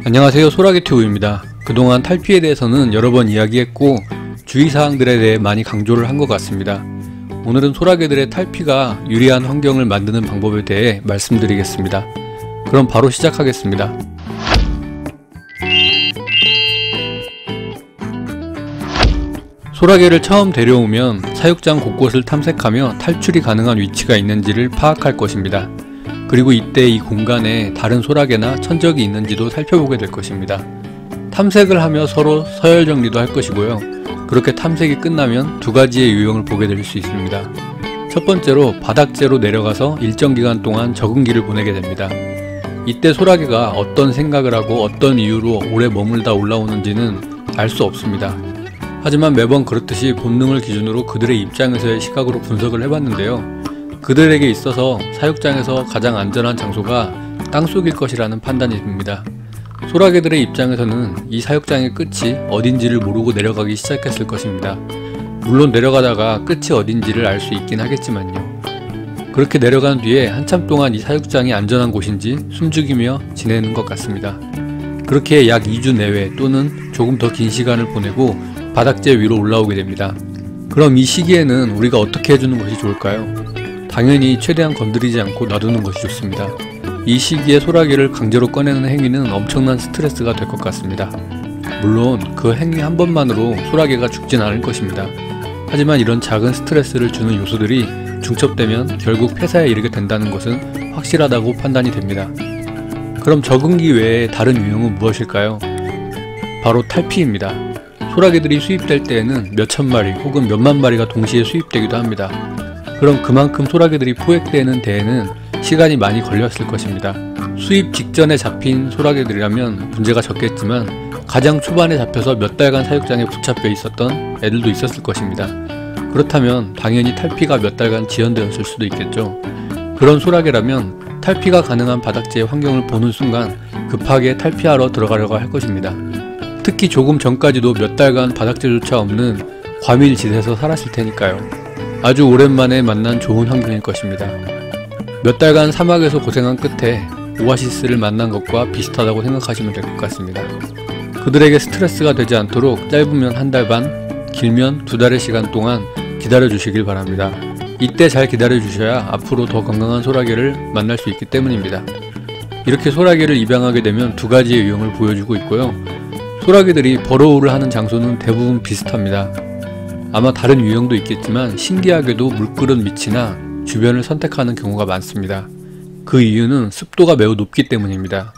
안녕하세요, 소라게튜브입니다. 그동안 탈피에 대해서는 여러 번 이야기했고 주의사항들에 대해 많이 강조를 한 것 같습니다. 오늘은 소라게들의 탈피가 유리한 환경을 만드는 방법에 대해 말씀드리겠습니다. 그럼 바로 시작하겠습니다. 소라게를 처음 데려오면 사육장 곳곳을 탐색하며 탈출이 가능한 위치가 있는지를 파악할 것입니다. 그리고 이때 이 공간에 다른 소라게나 천적이 있는지도 살펴보게 될 것입니다. 탐색을 하며 서로 서열 정리도 할 것이고요. 그렇게 탐색이 끝나면 두 가지의 유형을 보게 될 수 있습니다. 첫 번째로 바닥재로 내려가서 일정 기간 동안 적응기를 보내게 됩니다. 이때 소라게가 어떤 생각을 하고 어떤 이유로 오래 머물다 올라오는지는 알 수 없습니다. 하지만 매번 그렇듯이 본능을 기준으로 그들의 입장에서의 시각으로 분석을 해봤는데요. 그들에게 있어서 사육장에서 가장 안전한 장소가 땅속일 것이라는 판단이 듭니다. 소라게들의 입장에서는 이 사육장의 끝이 어딘지를 모르고 내려가기 시작했을 것입니다. 물론 내려가다가 끝이 어딘지를 알 수 있긴 하겠지만요. 그렇게 내려간 뒤에 한참 동안 이 사육장이 안전한 곳인지 숨죽이며 지내는 것 같습니다. 그렇게 약 2주 내외 또는 조금 더 긴 시간을 보내고 바닥재 위로 올라오게 됩니다. 그럼 이 시기에는 우리가 어떻게 해주는 것이 좋을까요? 당연히 최대한 건드리지 않고 놔두는 것이 좋습니다. 이 시기에 소라게를 강제로 꺼내는 행위는 엄청난 스트레스가 될 것 같습니다. 물론 그 행위 한 번만으로 소라게가 죽진 않을 것입니다. 하지만 이런 작은 스트레스를 주는 요소들이 중첩되면 결국 폐사에 이르게 된다는 것은 확실하다고 판단이 됩니다. 그럼 적응기 외에 다른 유형은 무엇일까요? 바로 탈피입니다. 소라게들이 수입될 때에는 몇천 마리 혹은 몇만 마리가 동시에 수입되기도 합니다. 그럼 그만큼 소라게들이 포획되는 데에는 시간이 많이 걸렸을 것입니다. 수입 직전에 잡힌 소라게들이라면 문제가 적겠지만 가장 초반에 잡혀서 몇 달간 사육장에 붙잡혀 있었던 애들도 있었을 것입니다. 그렇다면 당연히 탈피가 몇 달간 지연되었을 수도 있겠죠. 그런 소라게라면 탈피가 가능한 바닥재의 환경을 보는 순간 급하게 탈피하러 들어가려고 할 것입니다. 특히 조금 전까지도 몇 달간 바닥재조차 없는 과밀지대에서 살았을 테니까요. 아주 오랜만에 만난 좋은 환경일 것입니다. 몇 달간 사막에서 고생한 끝에 오아시스를 만난 것과 비슷하다고 생각하시면 될 것 같습니다. 그들에게 스트레스가 되지 않도록 짧으면 한 달 반, 길면 2달의 시간 동안 기다려 주시길 바랍니다. 이때 잘 기다려 주셔야 앞으로 더 건강한 소라게를 만날 수 있기 때문입니다. 이렇게 소라게를 입양하게 되면 두 가지의 유형을 보여주고 있고요. 소라게들이 버로우를 하는 장소는 대부분 비슷합니다. 아마 다른 유형도 있겠지만 신기하게도 물그릇 밑이나 주변을 선택하는 경우가 많습니다. 그 이유는 습도가 매우 높기 때문입니다.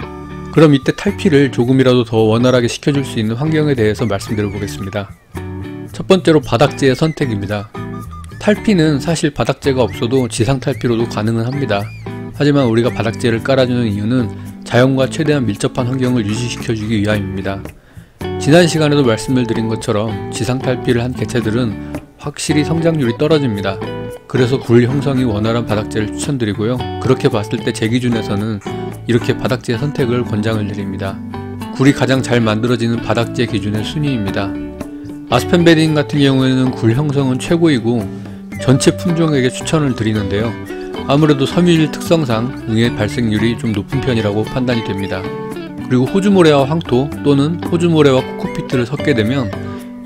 그럼 이때 탈피를 조금이라도 더 원활하게 시켜줄 수 있는 환경에 대해서 말씀드려 보겠습니다. 첫 번째로 바닥재의 선택입니다. 탈피는 사실 바닥재가 없어도 지상 탈피로도 가능은 합니다. 하지만 우리가 바닥재를 깔아주는 이유는 자연과 최대한 밀접한 환경을 유지시켜주기 위함입니다. 지난 시간에도 말씀을 드린 것처럼 지상 탈피를 한 개체들은 확실히 성장률이 떨어집니다. 그래서 굴 형성이 원활한 바닥재를 추천드리고요. 그렇게 봤을 때 제 기준에서는 이렇게 바닥재 선택을 권장을 드립니다. 굴이 가장 잘 만들어지는 바닥재 기준의 순위입니다. 아스펜 베딩 같은 경우에는 굴 형성은 최고이고 전체 품종에게 추천을 드리는데요. 아무래도 섬유질 특성상 응애 발생률이 좀 높은 편이라고 판단이 됩니다. 그리고 호주모래와 황토 또는 호주모래와 코코피트를 섞게 되면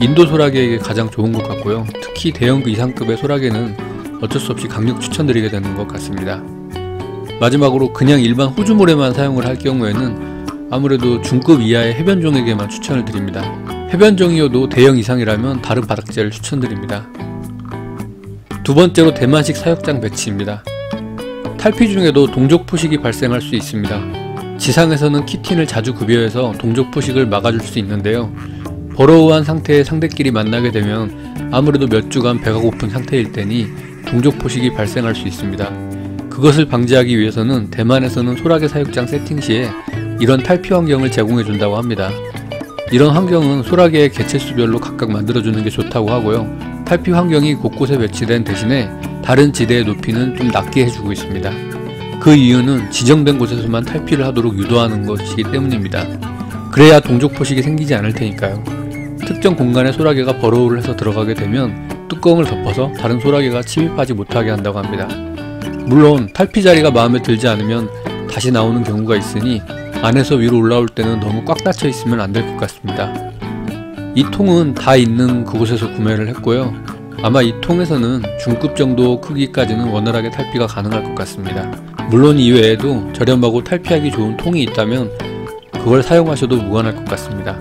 인도 소라게에게 가장 좋은 것 같고요. 특히 대형 이상급의 소라게는 어쩔 수 없이 강력 추천드리게 되는 것 같습니다. 마지막으로 그냥 일반 호주모래만 사용을 할 경우에는 아무래도 중급 이하의 해변종에게만 추천을 드립니다. 해변종이어도 대형 이상이라면 다른 바닥재를 추천드립니다. 두 번째로 대만식 사육장 배치입니다. 탈피 중에도 동족 포식이 발생할 수 있습니다. 지상에서는 키틴을 자주 급여해서 동족 포식을 막아줄 수 있는데요. 버러우한 상태의 상대끼리 만나게 되면 아무래도 몇 주간 배가 고픈 상태일 테니 동족 포식이 발생할 수 있습니다. 그것을 방지하기 위해서는 대만에서는 소라게 사육장 세팅 시에 이런 탈피 환경을 제공해 준다고 합니다. 이런 환경은 소라게의 개체수별로 각각 만들어주는 게 좋다고 하고요. 탈피 환경이 곳곳에 배치된 대신에 다른 지대의 높이는 좀 낮게 해주고 있습니다. 그 이유는 지정된 곳에서만 탈피를 하도록 유도하는 것이기 때문입니다. 그래야 동족 포식이 생기지 않을 테니까요. 특정 공간에 소라게가 버로우를 해서 들어가게 되면 뚜껑을 덮어서 다른 소라게가 침입하지 못하게 한다고 합니다. 물론 탈피 자리가 마음에 들지 않으면 다시 나오는 경우가 있으니 안에서 위로 올라올 때는 너무 꽉 닫혀 있으면 안 될 것 같습니다. 이 통은 다 있는 그곳에서 구매를 했고요. 아마 이 통에서는 중급 정도 크기까지는 원활하게 탈피가 가능할 것 같습니다. 물론 이외에도 저렴하고 탈피하기 좋은 통이 있다면 그걸 사용하셔도 무관할 것 같습니다.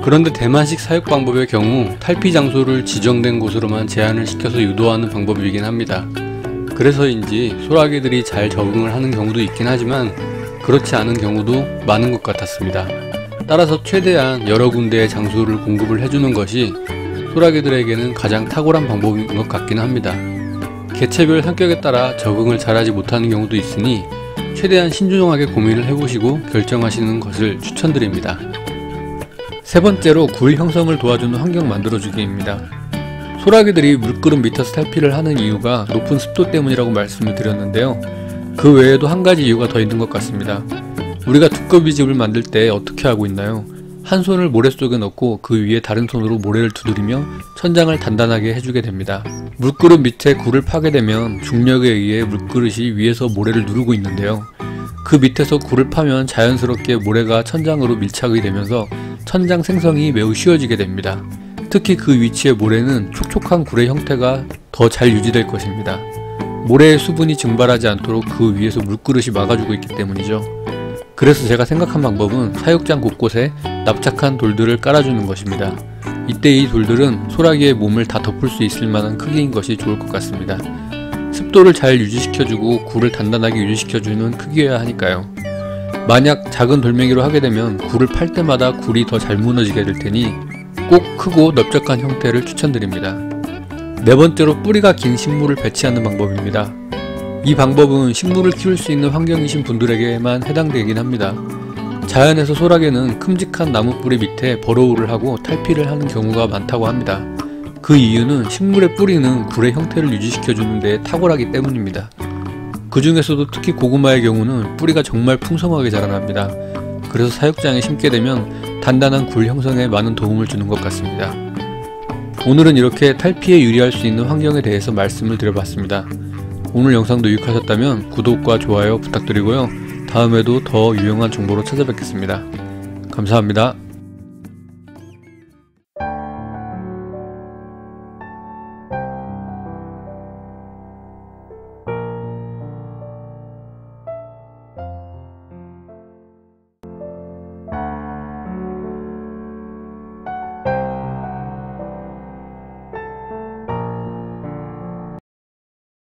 그런데 대만식 사육 방법의 경우 탈피 장소를 지정된 곳으로만 제한을 시켜서 유도하는 방법이긴 합니다. 그래서인지 소라게들이 잘 적응을 하는 경우도 있긴 하지만 그렇지 않은 경우도 많은 것 같았습니다. 따라서 최대한 여러 군데의 장소를 공급을 해주는 것이 소라게들에게는 가장 탁월한 방법인 것 같긴 합니다. 개체별 성격에 따라 적응을 잘하지 못하는 경우도 있으니 최대한 신중하게 고민을 해보시고 결정하시는 것을 추천드립니다. 세 번째로 굴 형성을 도와주는 환경 만들어주기입니다. 소라게들이 물그릇 밑에서 탈피를 하는 이유가 높은 습도 때문이라고 말씀을 드렸는데요. 그 외에도 한 가지 이유가 더 있는 것 같습니다. 우리가 두꺼비 집을 만들 때 어떻게 하고 있나요? 한 손을 모래 속에 넣고 그 위에 다른 손으로 모래를 두드리며 천장을 단단하게 해주게 됩니다. 물그릇 밑에 굴을 파게 되면 중력에 의해 물그릇이 위에서 모래를 누르고 있는데요. 그 밑에서 굴을 파면 자연스럽게 모래가 천장으로 밀착이 되면서 천장 생성이 매우 쉬워지게 됩니다. 특히 그 위치의 모래는 촉촉한 굴의 형태가 더 잘 유지될 것입니다. 모래의 수분이 증발하지 않도록 그 위에서 물그릇이 막아주고 있기 때문이죠. 그래서 제가 생각한 방법은 사육장 곳곳에 납작한 돌들을 깔아주는 것입니다. 이때 이 돌들은 소라기의 몸을 다 덮을 수 있을 만한 크기인 것이 좋을 것 같습니다. 습도를 잘 유지시켜주고 굴을 단단하게 유지시켜주는 크기여야 하니까요. 만약 작은 돌멩이로 하게 되면 굴을 팔 때마다 굴이 더 잘 무너지게 될 테니 꼭 크고 넓적한 형태를 추천드립니다. 네 번째로 뿌리가 긴 식물을 배치하는 방법입니다. 이 방법은 식물을 키울 수 있는 환경이신 분들에게만 해당되긴 합니다. 자연에서 소라게는 큼직한 나무 뿌리 밑에 버로우를 하고 탈피를 하는 경우가 많다고 합니다. 그 이유는 식물의 뿌리는 굴의 형태를 유지시켜주는 데 탁월하기 때문입니다. 그 중에서도 특히 고구마의 경우는 뿌리가 정말 풍성하게 자라납니다. 그래서 사육장에 심게 되면 단단한 굴 형성에 많은 도움을 주는 것 같습니다. 오늘은 이렇게 탈피에 유리할 수 있는 환경에 대해서 말씀을 드려봤습니다. 오늘 영상도 유익하셨다면 구독과 좋아요 부탁드리고요. 다음에도 더 유용한 정보로 찾아뵙겠습니다. 감사합니다.